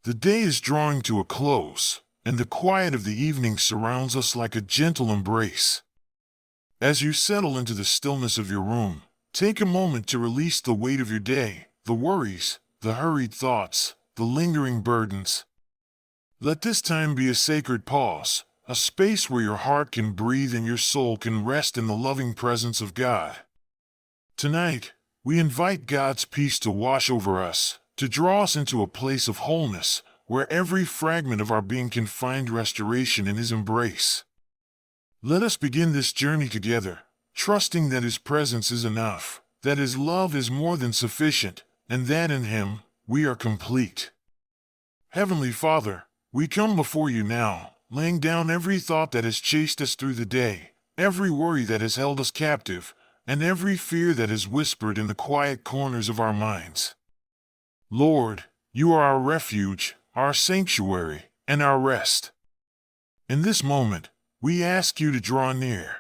The day is drawing to a close, and the quiet of the evening surrounds us like a gentle embrace. As you settle into the stillness of your room, take a moment to release the weight of your day, the worries, the hurried thoughts, the lingering burdens. Let this time be a sacred pause, a space where your heart can breathe and your soul can rest in the loving presence of God. Tonight, we invite God's peace to wash over us, to draw us into a place of wholeness, where every fragment of our being can find restoration in His embrace. Let us begin this journey together, trusting that His presence is enough, that His love is more than sufficient, and that in Him, we are complete. Heavenly Father, we come before You now, laying down every thought that has chased us through the day, every worry that has held us captive, and every fear that has whispered in the quiet corners of our minds. Lord, You are our refuge, our sanctuary, and our rest. In this moment, we ask You to draw near.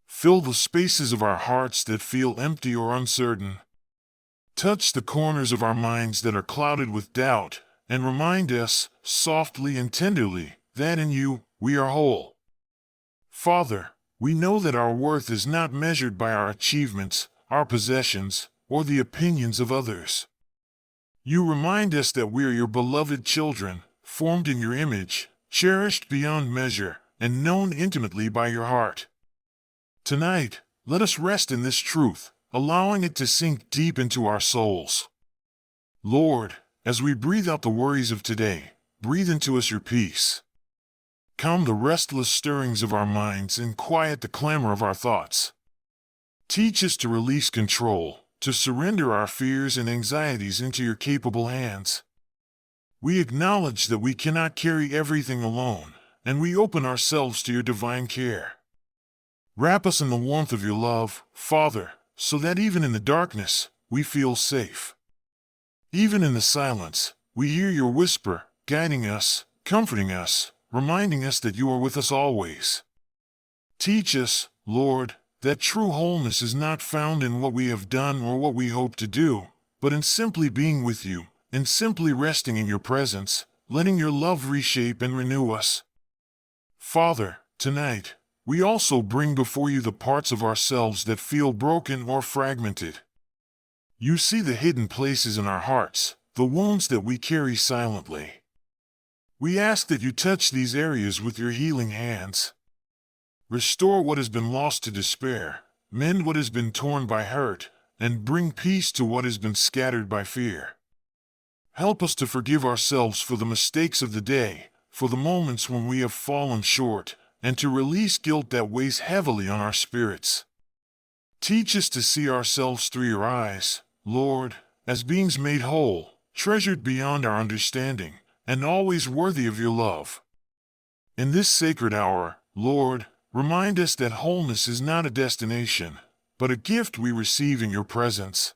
Fill the spaces of our hearts that feel empty or uncertain. Touch the corners of our minds that are clouded with doubt, and remind us, softly and tenderly, that in You, we are whole. Father, we know that our worth is not measured by our achievements, our possessions, or the opinions of others. You remind us that we are Your beloved children, formed in Your image, cherished beyond measure, and known intimately by Your heart. Tonight, let us rest in this truth, allowing it to sink deep into our souls. Lord, as we breathe out the worries of today, breathe into us Your peace. Calm the restless stirrings of our minds and quiet the clamor of our thoughts. Teach us to release control, to surrender our fears and anxieties into Your capable hands. We acknowledge that we cannot carry everything alone, and we open ourselves to Your divine care. Wrap us in the warmth of Your love, Father, so that even in the darkness, we feel safe. Even in the silence, we hear Your whisper, guiding us, comforting us, reminding us that You are with us always. Teach us, Lord, that true wholeness is not found in what we have done or what we hope to do, but in simply being with You, in simply resting in Your presence, letting Your love reshape and renew us. Father, tonight, we also bring before You the parts of ourselves that feel broken or fragmented. You see the hidden places in our hearts, the wounds that we carry silently. We ask that You touch these areas with Your healing hands. Restore what has been lost to despair, mend what has been torn by hurt, and bring peace to what has been scattered by fear. Help us to forgive ourselves for the mistakes of the day, for the moments when we have fallen short, and to release guilt that weighs heavily on our spirits. Teach us to see ourselves through Your eyes, Lord, as beings made whole, treasured beyond our understanding, and always worthy of Your love. In this sacred hour, Lord, remind us that wholeness is not a destination, but a gift we receive in Your presence.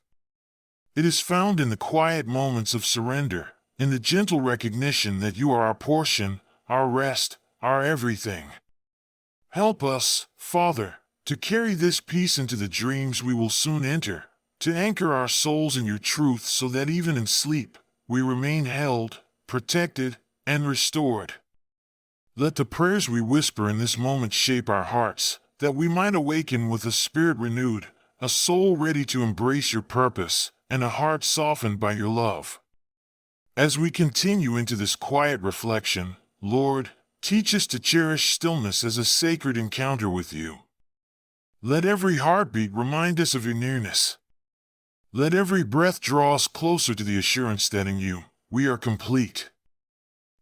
It is found in the quiet moments of surrender, in the gentle recognition that You are our portion, our rest, our everything. Help us, Father, to carry this peace into the dreams we will soon enter, to anchor our souls in Your truth so that even in sleep, we remain held, protected, and restored. Let the prayers we whisper in this moment shape our hearts, that we might awaken with a spirit renewed, a soul ready to embrace Your purpose, and a heart softened by Your love. As we continue into this quiet reflection, Lord, teach us to cherish stillness as a sacred encounter with You. Let every heartbeat remind us of Your nearness. Let every breath draw us closer to the assurance that in You, we are complete.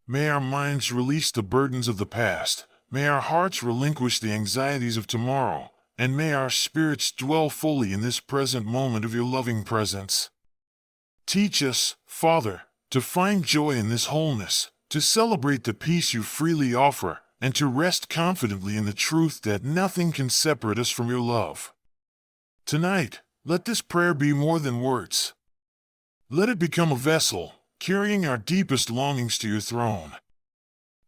May our minds release the burdens of the past, may our hearts relinquish the anxieties of tomorrow, and may our spirits dwell fully in this present moment of Your loving presence. Teach us, Father, to find joy in this wholeness, to celebrate the peace You freely offer, and to rest confidently in the truth that nothing can separate us from Your love. Tonight, let this prayer be more than words. Let it become a vessel, carrying our deepest longings to Your throne.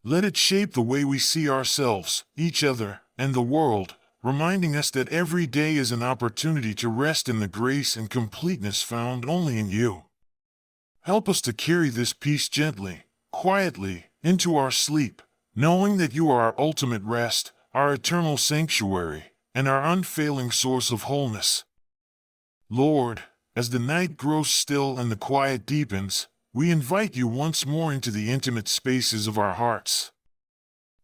Let it shape the way we see ourselves, each other, and the world, reminding us that every day is an opportunity to rest in the grace and completeness found only in You. Help us to carry this peace gently, quietly, into our sleep, knowing that you are our ultimate rest, our eternal sanctuary, and our unfailing source of wholeness. Lord, as the night grows still and the quiet deepens, we invite you once more into the intimate spaces of our hearts.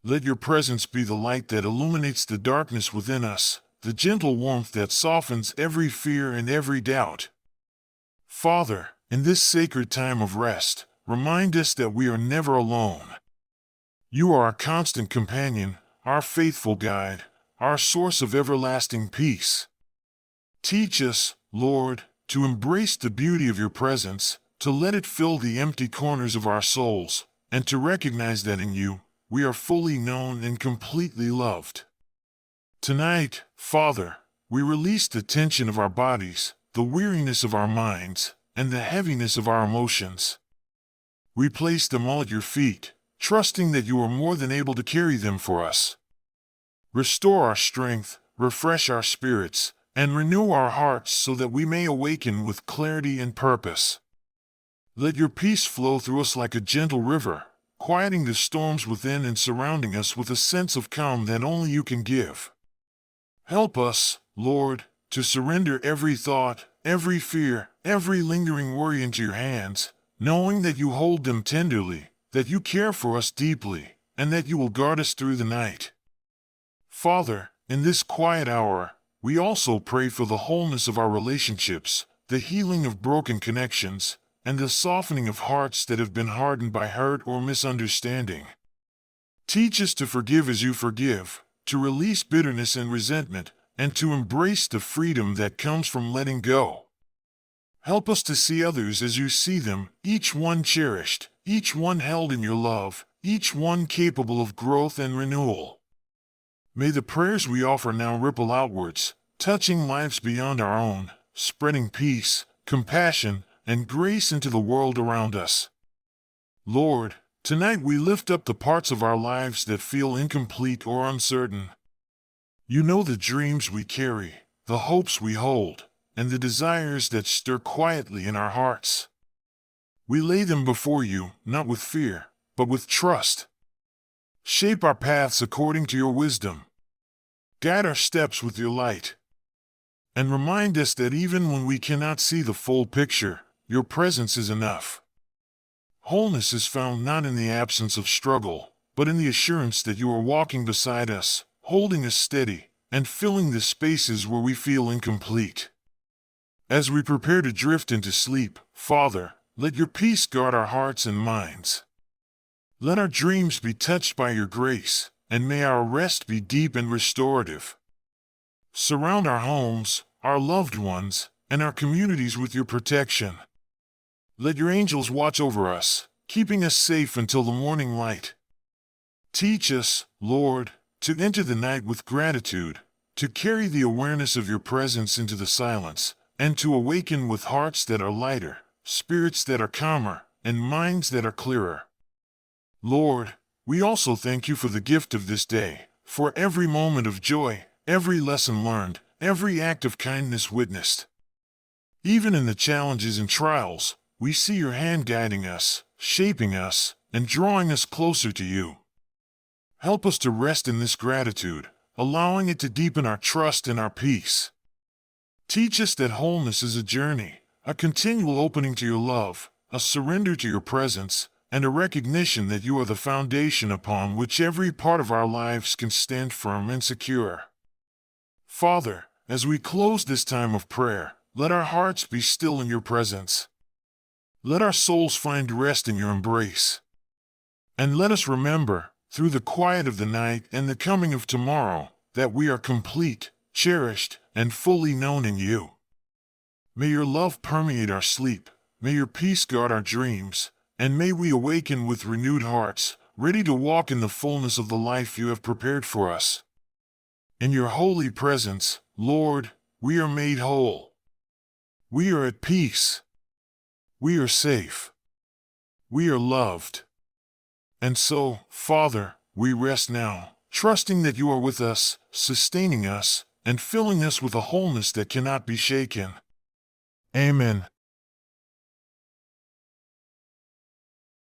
Let your presence be the light that illuminates the darkness within us, the gentle warmth that softens every fear and every doubt. Father, in this sacred time of rest, remind us that we are never alone. You are our constant companion, our faithful guide, our source of everlasting peace. Teach us, Lord, to embrace the beauty of your presence, to let it fill the empty corners of our souls, and to recognize that in you, we are fully known and completely loved. Tonight, Father, we release the tension of our bodies, the weariness of our minds, and the heaviness of our emotions. We place them all at your feet, trusting that you are more than able to carry them for us. Restore our strength, refresh our spirits, and renew our hearts so that we may awaken with clarity and purpose. Let your peace flow through us like a gentle river, quieting the storms within and surrounding us with a sense of calm that only you can give. Help us, Lord, to surrender every thought, every fear, every lingering worry into your hands, knowing that you hold them tenderly, that you care for us deeply, and that you will guard us through the night. Father, in this quiet hour, we also pray for the wholeness of our relationships, the healing of broken connections, and the softening of hearts that have been hardened by hurt or misunderstanding. Teach us to forgive as you forgive, to release bitterness and resentment, and to embrace the freedom that comes from letting go. Help us to see others as you see them, each one cherished, each one held in your love, each one capable of growth and renewal. May the prayers we offer now ripple outwards, touching lives beyond our own, spreading peace, compassion, and grace into the world around us. Lord, tonight we lift up the parts of our lives that feel incomplete or uncertain. You know the dreams we carry, the hopes we hold, and the desires that stir quietly in our hearts. We lay them before you, not with fear, but with trust. Shape our paths according to your wisdom. Guide our steps with your light. And remind us that even when we cannot see the full picture, your presence is enough. Wholeness is found not in the absence of struggle, but in the assurance that you are walking beside us, holding us steady, and filling the spaces where we feel incomplete. As we prepare to drift into sleep, Father, let your peace guard our hearts and minds. Let our dreams be touched by your grace, and may our rest be deep and restorative. Surround our homes, our loved ones, and our communities with your protection. Let your angels watch over us, keeping us safe until the morning light. Teach us, Lord, to enter the night with gratitude, to carry the awareness of your presence into the silence, and to awaken with hearts that are lighter, spirits that are calmer, and minds that are clearer. Lord, we also thank you for the gift of this day, for every moment of joy, every lesson learned, every act of kindness witnessed. Even in the challenges and trials, we see your hand guiding us, shaping us, and drawing us closer to you. Help us to rest in this gratitude, allowing it to deepen our trust and our peace. Teach us that wholeness is a journey, a continual opening to your love, a surrender to your presence, and a recognition that you are the foundation upon which every part of our lives can stand firm and secure. Father, as we close this time of prayer, let our hearts be still in your presence. Let our souls find rest in your embrace. And let us remember, through the quiet of the night and the coming of tomorrow, that we are complete, cherished, and fully known in you. May your love permeate our sleep, may your peace guard our dreams, and may we awaken with renewed hearts, ready to walk in the fullness of the life you have prepared for us. In your holy presence, Lord, we are made whole. We are at peace. We are safe. We are loved. And so, Father, we rest now, trusting that you are with us, sustaining us, and filling us with a wholeness that cannot be shaken. Amen.